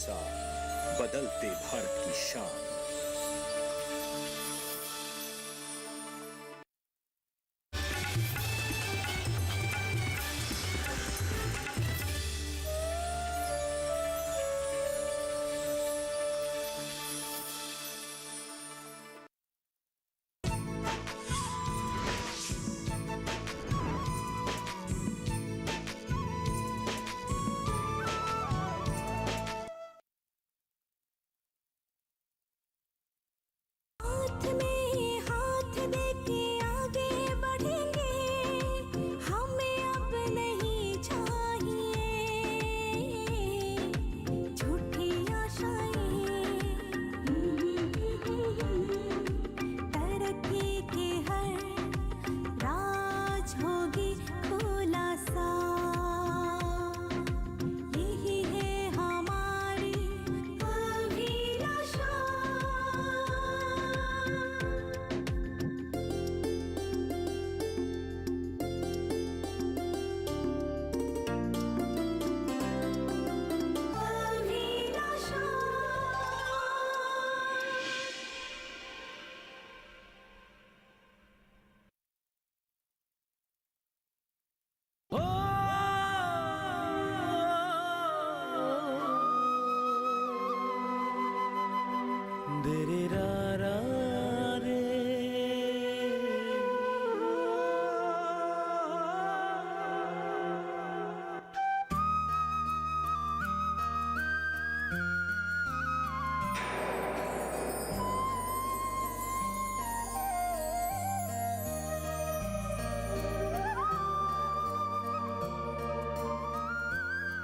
साथ बदलते भारत की शान।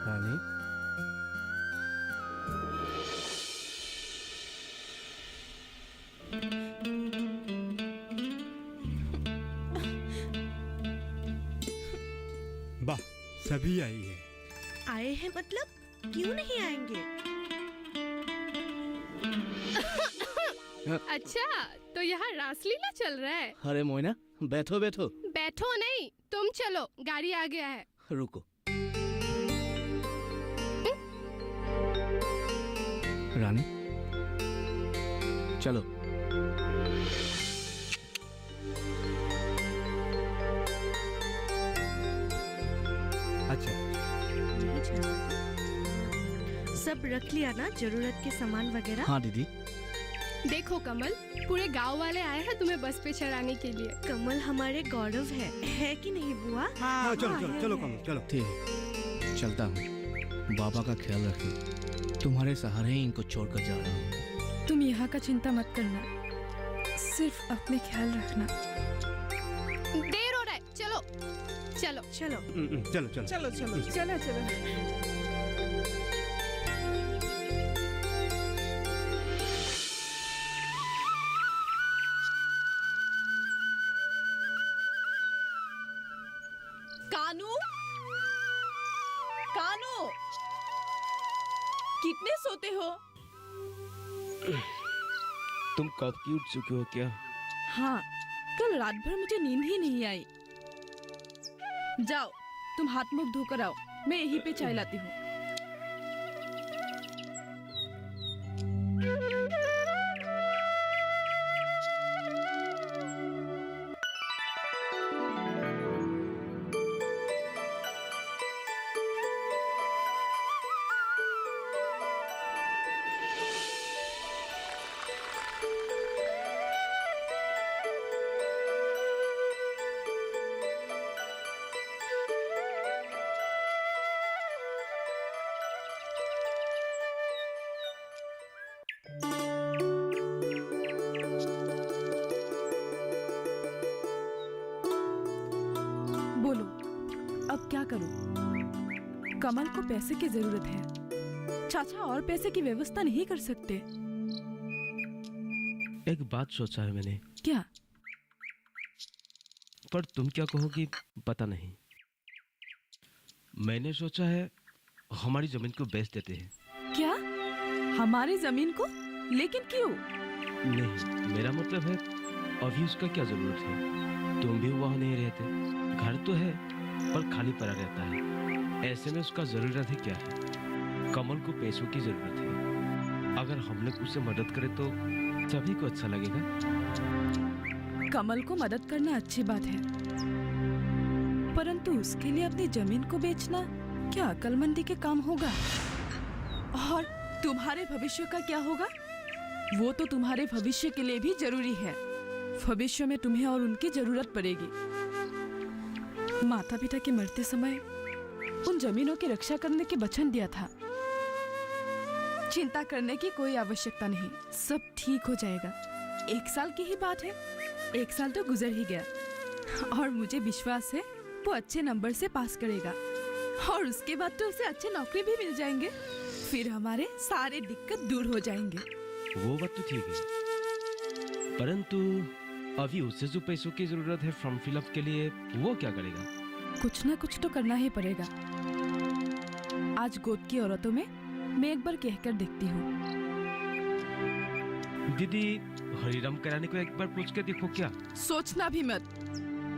रानी, वाह, सभी आई है। आए हैं मतलब? क्यों नहीं आएंगे? अच्छा, तो यहाँ रासलीला चल रहा है। अरे मोइना, बैठो बैठो। बैठो नहीं, तुम चलो, गाड़ी आ गया है। रुको। रानी, चलो। अच्छा, सब रख लिया ना, जरूरत के सामान वगैरह? हाँ दीदी। देखो कमल, पूरे गांव वाले आए हैं तुम्हें बस पे चढ़ाने के लिए। कमल हमारे गौरव है कि नहीं बुआ? हाँ, चलो चलो चलो कमल, चलो। ठीक है, चलता हूँ। बाबा का ख्याल रखिए। तुम्हारे सहारे ही इनको छोड़कर जा रहा हूँ। तुम यहाँ का चिंता मत करना, सिर्फ अपने ख्याल रखना। देर हो रहा है, चलो चलो चलो चलो चलो चलो चलो चलो चलो। कानू, कानू, कितने सोते हो? तुम कब की उठ चुके हो क्या? हाँ, कल रात भर मुझे नींद ही नहीं आई। जाओ, तुम हाथ मुंह धोकर आओ, मैं यहीं पे चाय लाती हूँ। बोलो, अब क्या करूं? कमल को पैसे की जरूरत है। चाचा और पैसे की व्यवस्था नहीं कर सकते। एक बात सोचा है मैंने। क्या? पर तुम क्या कहोगी पता नहीं। मैंने सोचा है हमारी जमीन को बेच देते हैं। क्या? हमारी जमीन को? लेकिन क्यों? नहीं, मेरा मतलब है अभी उसका क्या जरूरत है? तुम भी वहाँ नहीं रहते, घर तो है पर खाली पड़ा रहता है। ऐसे में उसका जरूरत ही क्या है? कमल को पैसों की जरूरत है। अगर हम लोग उसे मदद करें तो सभी को अच्छा लगेगा। कमल को मदद करना अच्छी बात है, परंतु उसके लिए अपनी जमीन को बेचना क्या अक्लमंदी के काम होगा? और तुम्हारे भविष्य का क्या होगा? वो तो तुम्हारे भविष्य के लिए भी जरूरी है। भविष्य में तुम्हें और उनकी जरूरत पड़ेगी। माता पिता के मरते समय उन जमीनों की रक्षा करने के वचन दिया था। चिंता करने की कोई आवश्यकता नहीं, सब ठीक हो जाएगा। 1 साल की ही बात है, 1 साल तो गुजर ही गया और मुझे विश्वास है वो अच्छे नंबर से पास करेगा और उसके बाद तो उसे अच्छे नौकरी भी मिल जाएंगे। फिर हमारे सारे दिक्कत दूर हो जाएंगे। वो बात तो ठीक है, परंतु अभी उसे जो पैसों की जरूरत है फॉर्म फिलअप के लिए, वो क्या करेगा? कुछ ना कुछ तो करना ही पड़ेगा। आज गोद की औरतों में मैं एक बार कहकर देखती हूँ। दीदी, हरिराम करानी को एक बार पूछ के देखो क्या? सोचना भी मत,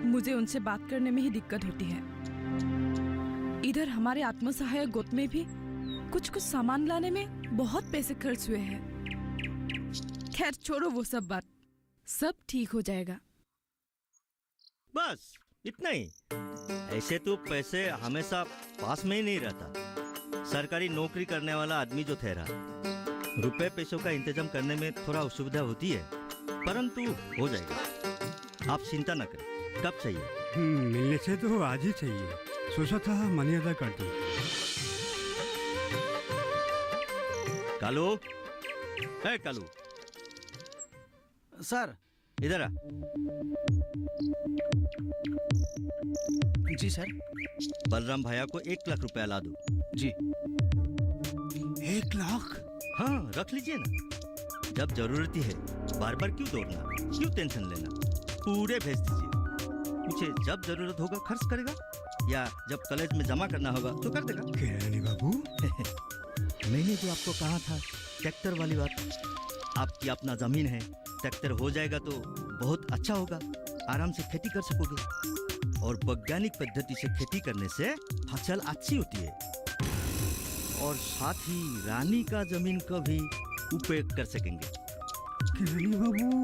मुझे उनसे बात करने में ही दिक्कत होती है। इधर हमारे आत्मसहायक गोद में भी कुछ सामान लाने में बहुत पैसे खर्च हुए हैं। खैर छोड़ो वो सब बात, सब ठीक हो जाएगा। बस इतना ही। ऐसे तो पैसे हमेशा पास में ही नहीं रहता। सरकारी नौकरी करने वाला आदमी जो ठहरा, रुपए पैसों का इंतजाम करने में थोड़ा असुविधा होती है, परंतु हो जाएगा। आप चिंता न करें। कब चाहिए? मिलने से तो आज ही चाहिए। सोचा था मनी अदा कर दूं। कालू, है कालू, सर। इधर आ। जी सर। बलराम भैया को 1 लाख रुपया ला दो। जी। 1 लाख? हाँ, रख लीजिए ना। जब जरूरत ही है, बार बार क्यों दौड़ना, क्यों टेंशन लेना। पूरे भेज दीजिए। मुझे जब जरूरत होगा खर्च करेगा, या जब कॉलेज में जमा करना होगा तो कर देगा। केरानी बाबू मैंने जो आपको कहा था ट्रैक्टर वाली बात, आपकी अपना जमीन है, ट्रैक्टर हो जाएगा तो बहुत अच्छा होगा। आराम से खेती कर सकोगे और वैज्ञानिक पद्धति से खेती करने से फसल अच्छी होती है और साथ ही रानी का जमीन का भी उपयोग कर सकेंगे। केरानी बाबू,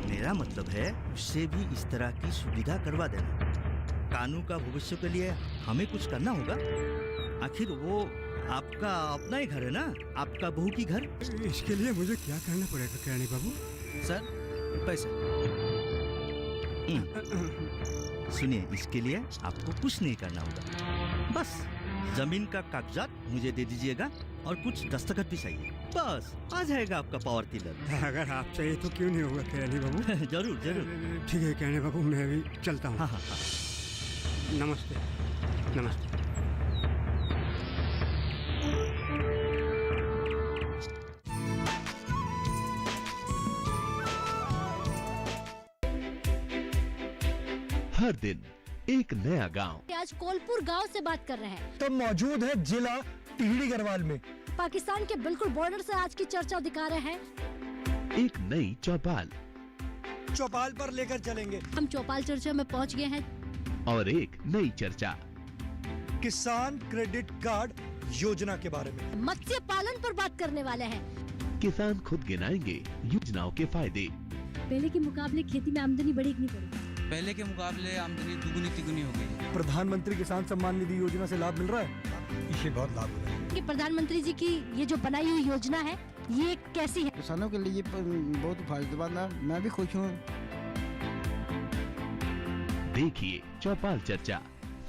मेरा मतलब है उससे भी इस तरह की सुविधा करवा देना। कानू का भविष्य के लिए हमें कुछ करना होगा। आखिर वो आपका अपना ही घर है ना, आपका बहू की घर। इसके लिए मुझे क्या करना पड़ेगा केरानी बाबू? सर, पैसे। सुनिए, इसके लिए आपको कुछ नहीं करना होगा। बस जमीन का कागजात मुझे दे दीजिएगा और कुछ दस्तखत भी चाहिए। बस आ जाएगा आपका पावर टिलर। अगर आप चाहिए तो क्यों नहीं होगा केरानी बाबू? जरूर जरूर। ठीक है केरानी बाबू, मैं भी चलता हूँ। हाँ हाँ हाँ। नमस्ते। नमस्ते। हर दिन एक नया गांव। आज कोलपुर गांव से बात कर रहे हैं। तो मौजूद है जिला टिहरी गढ़वाल में। पाकिस्तान के बिल्कुल बॉर्डर से आज की चर्चा दिखा रहे हैं। एक नई चौपाल। चौपाल पर लेकर चलेंगे। हम चौपाल चर्चा में पहुंच गए हैं। और एक नई चर्चा किसान क्रेडिट कार्ड योजना के बारे में। मत्स्य पालन पर बात करने वाले हैं। किसान खुद गिनाएंगे योजनाओं के फायदे। पहले के मुकाबले खेती में आमदनी बढ़ी कि नहीं बढ़ी? पहले के मुकाबले आमदनी दुगुनी तिगुनी हो गई। प्रधानमंत्री किसान सम्मान निधि योजना से लाभ मिल रहा है। इसे बहुत लाभ हो रहा है। कि प्रधानमंत्री जी की ये जो बनाई हुई योजना है, ये कैसी है? किसानों के लिए बहुत फायदेमंद है। मैं भी खुश हूँ। देखिए चौपाल चर्चा,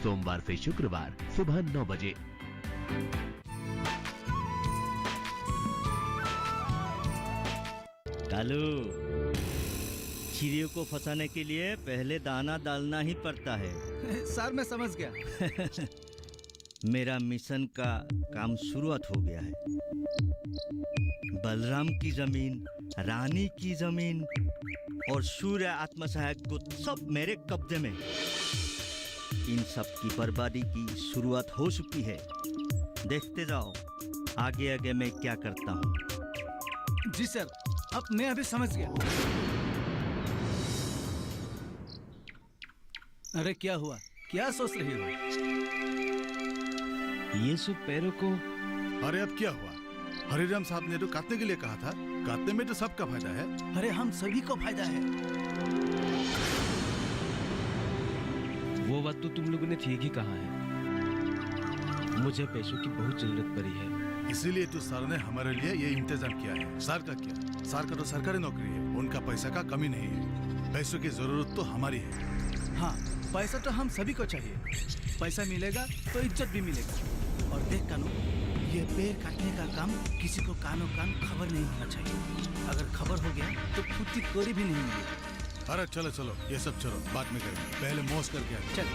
सोमवार से शुक्रवार सुबह 9 बजे। कालू, चिड़ियों को फंसाने के लिए पहले दाना डालना ही पड़ता है। सर मैं समझ गया। मेरा मिशन का काम शुरुआत हो गया है। बलराम की जमीन, रानी की जमीन और सूर्य आत्मसहायक को सब मेरे कब्जे में। इन सब की बर्बादी की शुरुआत हो चुकी है। देखते जाओ आगे आगे मैं क्या करता हूँ। जी सर, अब मैं अभी समझ गया। अरे क्या हुआ, क्या सोच रही हो? ये सब पैरों को अरे अब क्या हुआ? हरिराम साहब ने तो काटने के लिए कहा था। काटने में तो सबका फायदा है। अरे हम सभी को फायदा है। वो बात तो तुम लोगों ने ठीक ही कहा है। मुझे पैसों की बहुत जरूरत पड़ी है, इसीलिए तो सर ने हमारे लिए ये इंतजाम किया है। सर का क्या? सर का तो सरकारी नौकरी है, उनका पैसा का कमी नहीं है। पैसों की जरूरत तो हमारी है। हाँ, पैसा तो हम सभी को चाहिए। पैसा मिलेगा तो इज्जत भी मिलेगा। और देख कानू, ये पेड़ काटने का काम किसी को कानो कान खबर नहीं होना चाहिए। अगर खबर हो गया तो खुद की कोरी भी नहीं मिलेगी। अरे चलो चलो, ये सब चलो, बाद में करेंगे। पहले मौज करके आते। चल।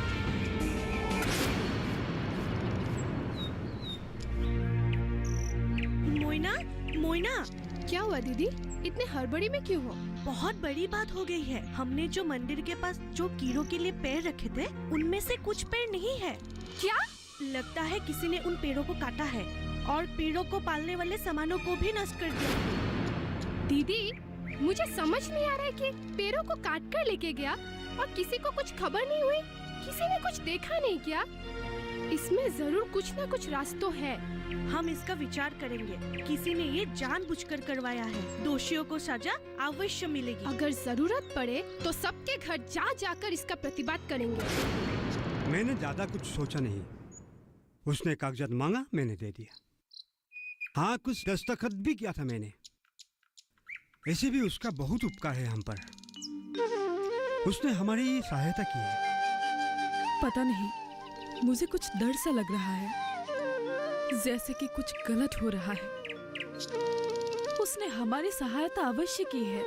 मोइना, मोइना, क्या हुआ दीदी? इतने हड़बड़ी में क्यों हो? बहुत बड़ी बात हो गई है। हमने जो मंदिर के पास जो कीड़ों के लिए पेड़ रखे थे, उनमें से कुछ पेड़ नहीं है। क्या? लगता है किसी ने उन पेड़ों को काटा है और पेड़ों को पालने वाले सामानों को भी नष्ट कर दिया। दीदी, मुझे समझ नहीं आ रहा है कि पेड़ों को काट कर लेके गया और किसी को कुछ खबर नहीं हुई, किसी ने कुछ देखा नहीं क्या? इसमें जरूर कुछ न कुछ राज तो है। हम इसका विचार करेंगे। किसी ने ये जानबूझकर करवाया है। दोषियों को सजा अवश्य मिलेगी। अगर जरूरत पड़े तो सबके घर जा जाकर इसका प्रतिवाद करेंगे। मैंने ज्यादा कुछ सोचा नहीं। उसने कागजात मांगा, मैंने दे दिया। हाँ, कुछ दस्तखत भी किया था मैंने। ऐसे भी उसका बहुत उपकार है हम पर। उसने हमारी सहायता की है। पता नहीं, मुझे कुछ डर सा लग रहा है, जैसे कि कुछ गलत हो रहा है। उसने हमारी सहायता अवश्य की है।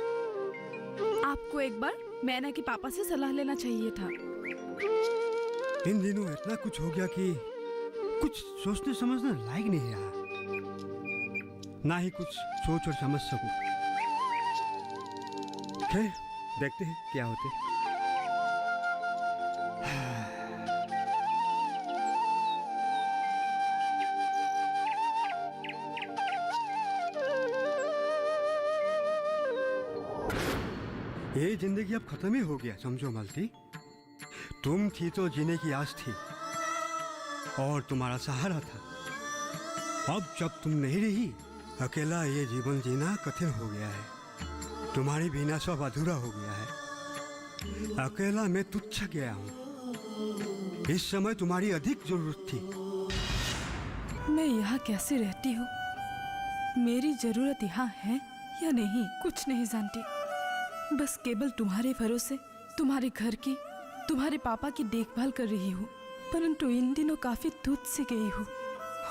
आपको एक बार मैना के पापा से सलाह लेना चाहिए था। इन दिनों इतना कुछ हो गया कि कुछ सोचने समझने लायक नहीं रहा, ना ही कुछ सोच और समझ सकूं। खैर, देखते हैं क्या होते। ये जिंदगी अब खत्म ही हो गया, समझो मालती। तुम थी तो जीने की आस थी और तुम्हारा सहारा था। अब जब तुम नहीं रही, अकेला ये जीवन जीना कठिन हो गया है। तुम्हारी बिना सब अधूरा हो गया है। अकेला मैं तुच्छ गया हूँ। इस समय तुम्हारी अधिक जरूरत थी। मैं यहाँ कैसे रहती हूँ, मेरी जरूरत यहाँ है या नहीं, कुछ नहीं जानती। बस केवल तुम्हारे भरोसे तुम्हारे घर की, तुम्हारे पापा की देखभाल कर रही हूँ। परंतु इन दिनों काफी तुच्छ सी गई हूँ।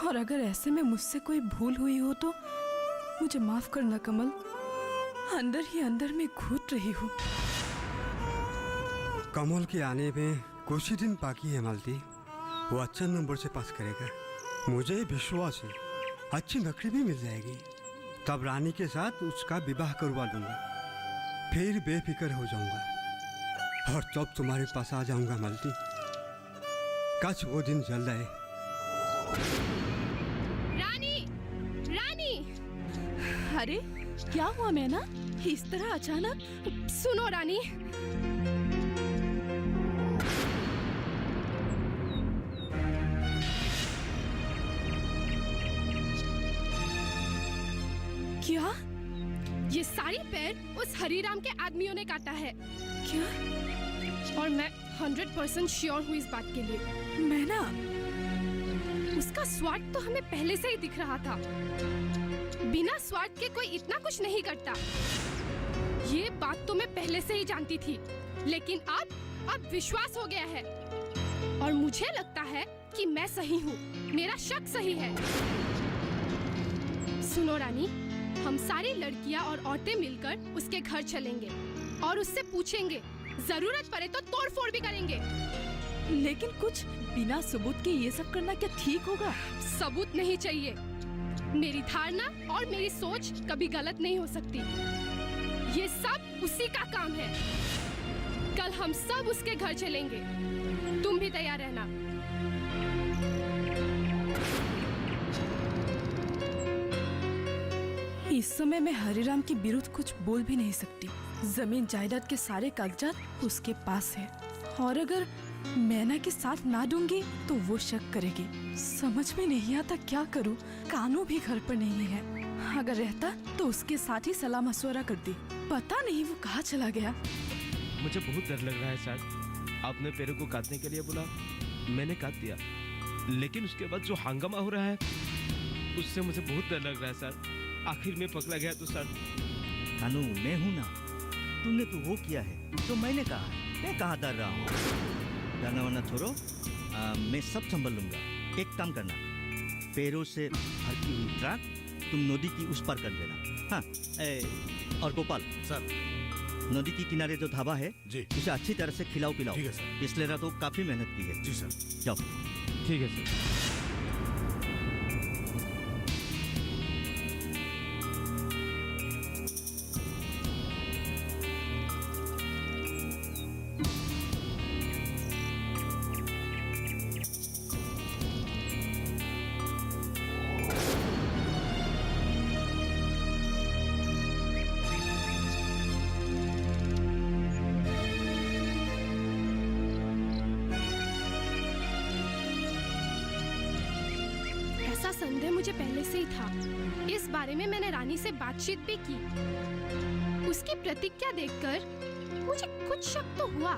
और अगर ऐसे में मुझसे कोई भूल हुई हो तो मुझे माफ करना कमल। अंदर ही अंदर में घुट रही हूँ। कमल के आने में कुछ ही दिन बाकी है मालती। वो अच्छा नंबर से पास करेगा, मुझे विश्वास है। अच्छी नौकरी भी मिल जाएगी। तब रानी के साथ उसका विवाह करवा लूंगा, फिर बेफिक्र हो जाऊंगा और तब तुम्हारे पास आ जाऊंगा मालती। काश वो दिन जल्द आए। रानी, रानी! अरे क्या हुआ मैना, इस तरह अचानक? सुनो रानी, क्या? ये सारी पैर उस हरिराम के आदमियों ने काटा है। क्या? और मैं 100% श्योर हूँ इस बात के लिए। मैना, उसका स्वार्थ तो हमें पहले से ही दिख रहा था। बिना स्वार्थ के कोई इतना कुछ नहीं करता। ये बात तो मैं पहले से ही जानती थी, लेकिन अब विश्वास हो गया है। और मुझे लगता है कि मैं सही हूँ, मेरा शक सही है। सुनो रानी, हम सारी लड़कियाँ और औरतें मिलकर उसके घर चलेंगे और उससे पूछेंगे, जरूरत पड़े तो तोड़ फोड़ भी करेंगे। लेकिन कुछ बिना सबूत के ये सब करना क्या ठीक होगा? सबूत नहीं चाहिए। मेरी धारणा और मेरी सोच कभी गलत नहीं हो सकती। ये सब उसी का काम है। कल हम सब उसके घर चलेंगे, तुम भी तैयार रहना। इस समय मैं हरिराम के विरुद्ध कुछ बोल भी नहीं सकती। जमीन जायदाद के सारे कागजात उसके पास है और अगर मैना के साथ ना दूंगी तो वो शक करेगी। समझ में नहीं आता क्या करूं। कानू भी घर पर नहीं है, अगर रहता तो उसके साथ ही सलाह मशवरा करती। पता नहीं वो कहाँ चला गया। मुझे बहुत डर लग रहा है सर। आपने पेड़ों को काटने के लिए बोला, मैंने काट दिया, लेकिन उसके बाद जो हंगामा हो रहा है उससे मुझे बहुत डर लग रहा है सर। आखिर में पकड़ा गया तो सर। कानू मैं हूँ ना, तुमने तो वो किया है तो मैंने कहा, मैं कहाँ डर रहा हूँ। डरना वरना छोड़ो, मैं सब संभल लूंगा। एक काम करना, पैरों से भरती हुई ट्रक तुम नदी की उस पार कर देना। हाँ, और गोपाल सर, नदी के किनारे जो ढाबा है जी, उसे अच्छी तरह से खिलाओ पिलाओ। ठीक है सर। पिछले रात तो काफी मेहनत की है। जी सर। जाओ। ठीक है सर। ऐसा संदेह मुझे पहले से ही था। इस बारे में मैंने रानी से बातचीत भी की। उसकी प्रतिक्रिया देखकर मुझे कुछ शक तो हुआ।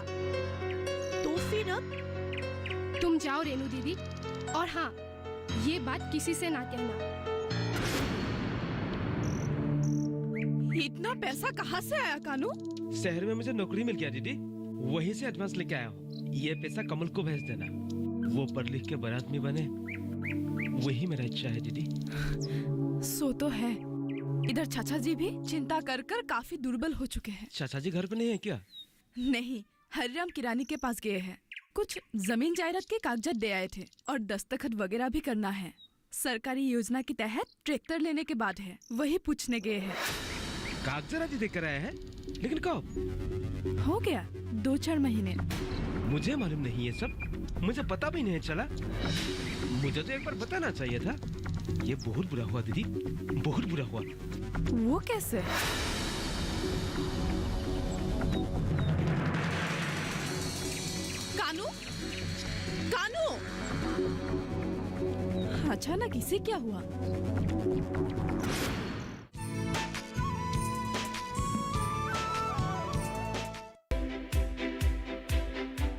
तो फिर अब तुम जाओ रेनू दीदी, और हाँ, ये बात किसी से ना कहना। इतना पैसा कहाँ से आया कानू? शहर में मुझे नौकरी मिल गया दीदी, वहीं से एडवांस लेके आया हूँ। ये पैसा कमल को भेज देना, वो पढ़ लिख के बड़ा आदमी बने, वही मेरा इच्छा है दीदी। सो तो है। इधर चाचा जी भी चिंता कर कर काफी दुर्बल हो चुके हैं। चाचा जी घर पे नहीं है क्या? नहीं, हरिराम किरानी के पास गए हैं। कुछ जमीन जायदाद के कागजात दे आए थे और दस्तखत वगैरह भी करना है। सरकारी योजना के तहत ट्रैक्टर लेने के बाद है, वही पूछने गए हैं। कागजात आदि देकर आए हैं, लेकिन कब? हो गया 2-4 महीने। मुझे मालूम नहीं है सब, मुझे पता भी नहीं चला। मुझे तो एक बार बताना चाहिए था। ये बहुत बुरा हुआ दीदी, बहुत बुरा हुआ। वो कैसे? कानू, कानू! अचानक इसे क्या हुआ?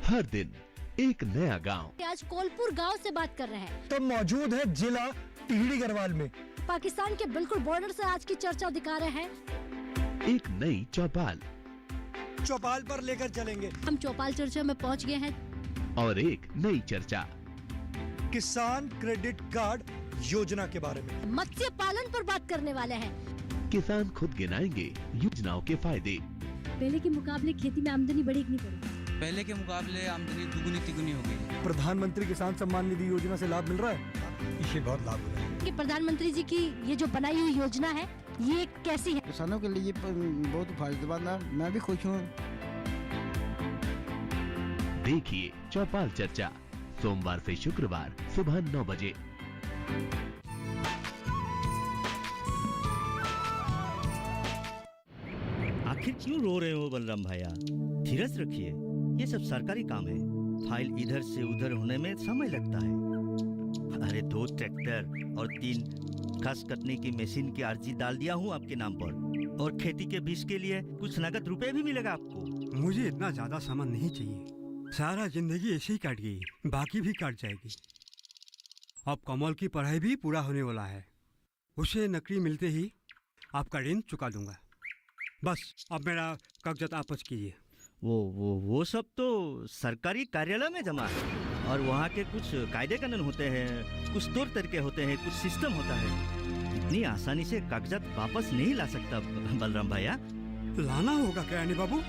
हर दिन एक नया गांव। आज कोलपुर गांव से बात कर रहे हैं। तो मौजूद है जिला टिहरी गढ़वाल में। पाकिस्तान के बिल्कुल बॉर्डर से आज की चर्चा दिखा रहे हैं। एक नई चौपाल। चौपाल पर लेकर चलेंगे। हम चौपाल चर्चा में पहुंच गए हैं। और एक नई चर्चा, किसान क्रेडिट कार्ड योजना के बारे में। मत्स्य पालन पर बात करने वाले हैं। किसान खुद गिनाएंगे योजनाओं के फायदे। पहले के मुकाबले खेती में आमदनी बढ़ी कि नहीं बढ़ी? पहले के मुकाबले आमदनी दुगुनी तिगुनी हो गई है। प्रधानमंत्री किसान सम्मान निधि योजना से लाभ मिल रहा है। इसे बहुत लाभ हो रहा है। कि प्रधानमंत्री जी की ये जो बनाई हुई योजना है, ये कैसी है? किसानों के लिए बहुत फायदेमंद है। मैं भी खुश हूँ। देखिए चौपाल चर्चा, सोमवार से शुक्रवार सुबह 9 बजे। आखिर क्यों रो रहे हो बलराम भैया? धीरज रखिए, ये सब सरकारी काम है। फाइल इधर से उधर होने में समय लगता है। अरे 2 ट्रैक्टर और 3 घास कटने की मशीन की अर्जी डाल दिया हूँ आपके नाम पर, और खेती के बीज के लिए कुछ नगद रुपए भी मिलेगा आपको। मुझे इतना ज्यादा सामान नहीं चाहिए। सारा जिंदगी ऐसे ही काट गई, बाकी भी काट जाएगी। अब कमल की पढ़ाई भी पूरा होने वाला है। उसे नौकरी मिलते ही आपका ऋण चुका दूंगा। बस अब मेरा कागजात वापस कीजिए। वो सब तो सरकारी कार्यालय में जमा है, और वहाँ के कुछ कायदे कानून होते हैं, कुछ तौर तरीके होते हैं, कुछ सिस्टम होता है। इतनी आसानी से कागजात वापस नहीं ला सकता बलराम भैया। लाना होगा क्या यानी बाबू?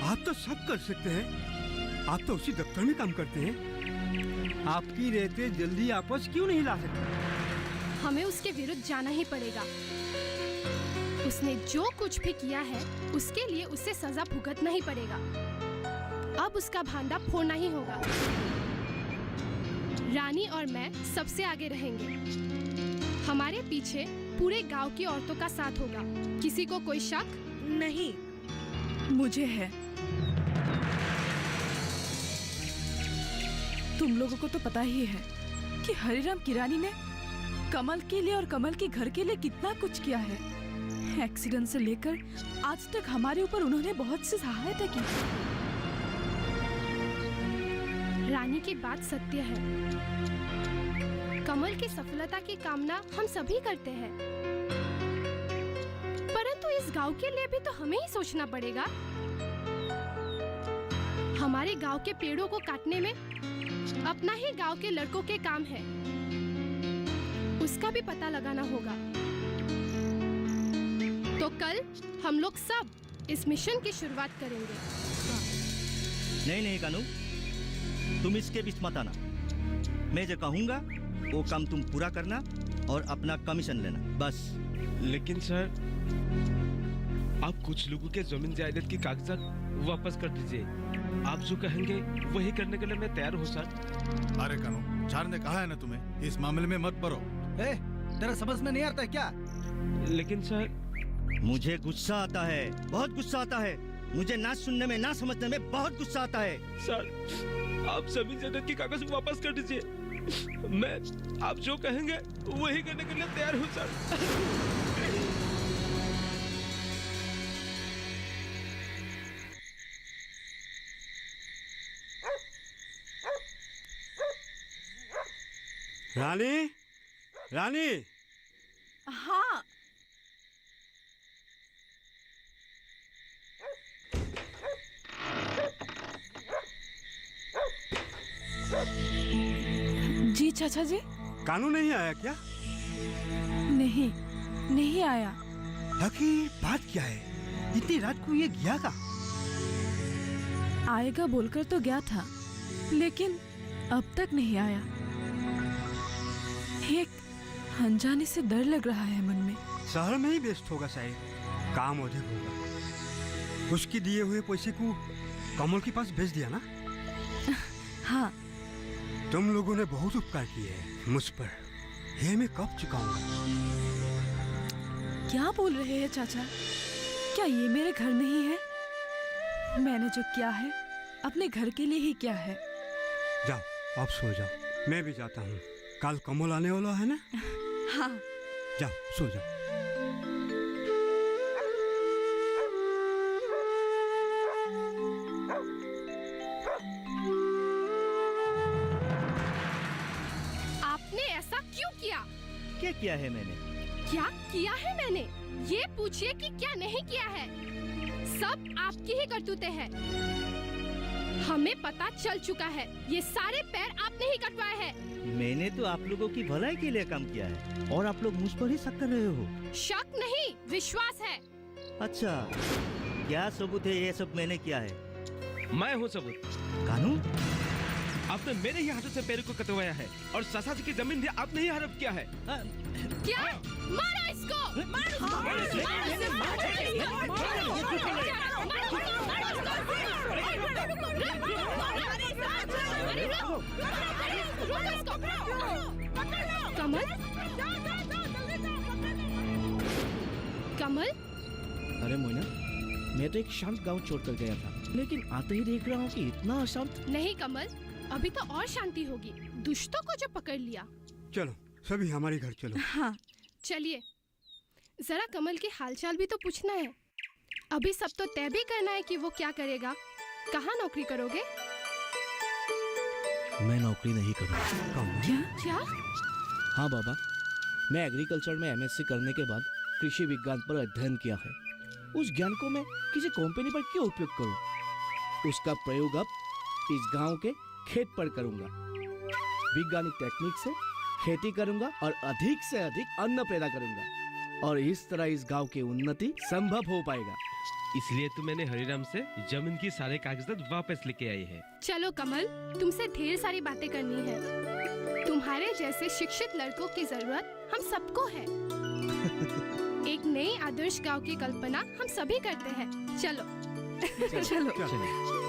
आप तो सब कर सकते हैं। आप तो उसी दफ्तर में काम करते हैं। आपकी रहते जल्दी वापस क्यों नहीं ला सकते? हमें उसके विरुद्ध जाना ही पड़ेगा। उसने जो कुछ भी किया है, उसके लिए उसे सजा भुगतना ही पड़ेगा। अब उसका भांडा फोड़ना ही होगा। रानी और मैं सबसे आगे रहेंगे। हमारे पीछे पूरे गांव की औरतों का साथ होगा। किसी को कोई शक नहीं। मुझे है। तुम लोगों को तो पता ही है कि हरिराम किरानी ने कमल के लिए और कमल के घर के लिए कितना कुछ किया है। एक्सीडेंट से लेकर आज तक हमारे ऊपर उन्होंने बहुत सी सहायता की। रानी की बात सत्य है। कमल की सफलता की कामना हम सभी करते हैं, परंतु इस गांव के लिए भी तो हमें ही सोचना पड़ेगा। हमारे गांव के पेड़ों को काटने में अपना ही गांव के लड़कों के काम है, उसका भी पता लगाना होगा। तो कल हम लोग सब इस मिशन की शुरुआत करेंगे। नहीं कानू, तुम इसके बीच मत आना। मैं जो कहूँगा वो काम तुम पूरा करना और अपना कमीशन लेना, बस। लेकिन सर, आप कुछ लोगों के जमीन जायदाद की कागजात वापस कर दीजिए। आप जो कहेंगे वही करने के लिए मैं तैयार हूँ सर। अरे कानू, चार ने कहा है ना तुम्हें इस मामले में मत पड़ो। तेरा समझ में नहीं आता है क्या? लेकिन सर, मुझे गुस्सा आता है, बहुत गुस्सा आता है। मुझे ना सुनने में ना समझने में बहुत गुस्सा आता है। सर, आप सभी जायदाद की कागज वापस कर दीजिए। मैं आप जो कहेंगे वही करने के लिए तैयार हूँ सर। रानी, रानी। हाँ। जी चाचा जी। कानू नहीं आया क्या? नहीं आया। आखिर बात क्या है? इतनी रात को ये गया का? आएगा बोलकर तो गया था, लेकिन अब तक नहीं आया। एक अनजाने से डर लग रहा है मन में। शहर में ही व्यस्त होगा शायद, काम अधिक होगा। उसके दिए हुए पैसे को कमल के पास भेज दिया ना? हाँ। तुम लोगों ने बहुत उपकार किए हैं मुझ पर, ये मैं कब चुकाऊंगा? क्या बोल रहे हैं चाचा? क्या ये मेरे घर नहीं है? मैंने जो किया है अपने घर के लिए ही किया है। जाओ, आप सो जाओ, मैं भी जाता हूँ। कल कमल आने वाला है ना? हाँ। जाओ, सो जाओ। आपने ऐसा क्यों किया? क्या किया है मैंने? क्या किया है मैंने? ये पूछिए कि क्या नहीं किया है। सब आपकी ही करतूतें हैं। हमें पता चल चुका है, ये सारे पैर आपने ही कटवाए हैं। मैंने तो आप लोगों की भलाई के लिए काम किया है और आप लोग मुझ पर ही शक कर रहे हो। शक नहीं, विश्वास है। अच्छा, क्या सबूत है ये सब मैंने किया है? मैं हूँ सबूत। कानू, आपने मेरे ही हाथों से पैर को कटवाया है और सासा जी की जमीन भी आपने ही हड़प किया है। क्या? मारो इसको! कमल? कमल? अरे मोइना, मैं तो एक शांत गांव छोड़कर गया था, लेकिन आते ही देख रहा हूँ कि इतना अशांत। नहीं कमल, अभी तो और शांति होगी। दुष्टों को जो पकड़ लिया। चलो सभी हमारे घर चलो। हाँ चलिए, जरा कमल की हालचाल भी तो पूछना है। अभी सब तो तय भी करना है कि वो क्या करेगा। कहाँ नौकरी करोगे? मैं नौकरी नहीं करूँगा। क्या? हाँ बाबा, मैं एग्रीकल्चर में एमएससी करने के बाद कृषि विज्ञान पर अध्ययन किया है। उस ज्ञान को मैं किसी कंपनी पर क्यों उपयोग करूं? उसका प्रयोग अब इस गांव के खेत पर करूंगा। वैज्ञानिक टेक्निक से खेती करूंगा और अधिक से अधिक अन्न पैदा करूंगा और इस तरह इस गांव की उन्नति संभव हो पाएगा। इसलिए तो मैंने हरिराम से जमीन की सारे कागजात वापस लेके आई है। चलो कमल, तुमसे ढेर सारी बातें करनी है। तुम्हारे जैसे शिक्षित लड़कों की जरूरत हम सबको है। एक नई आदर्श गांव की कल्पना हम सभी करते हैं। चलो। चलो।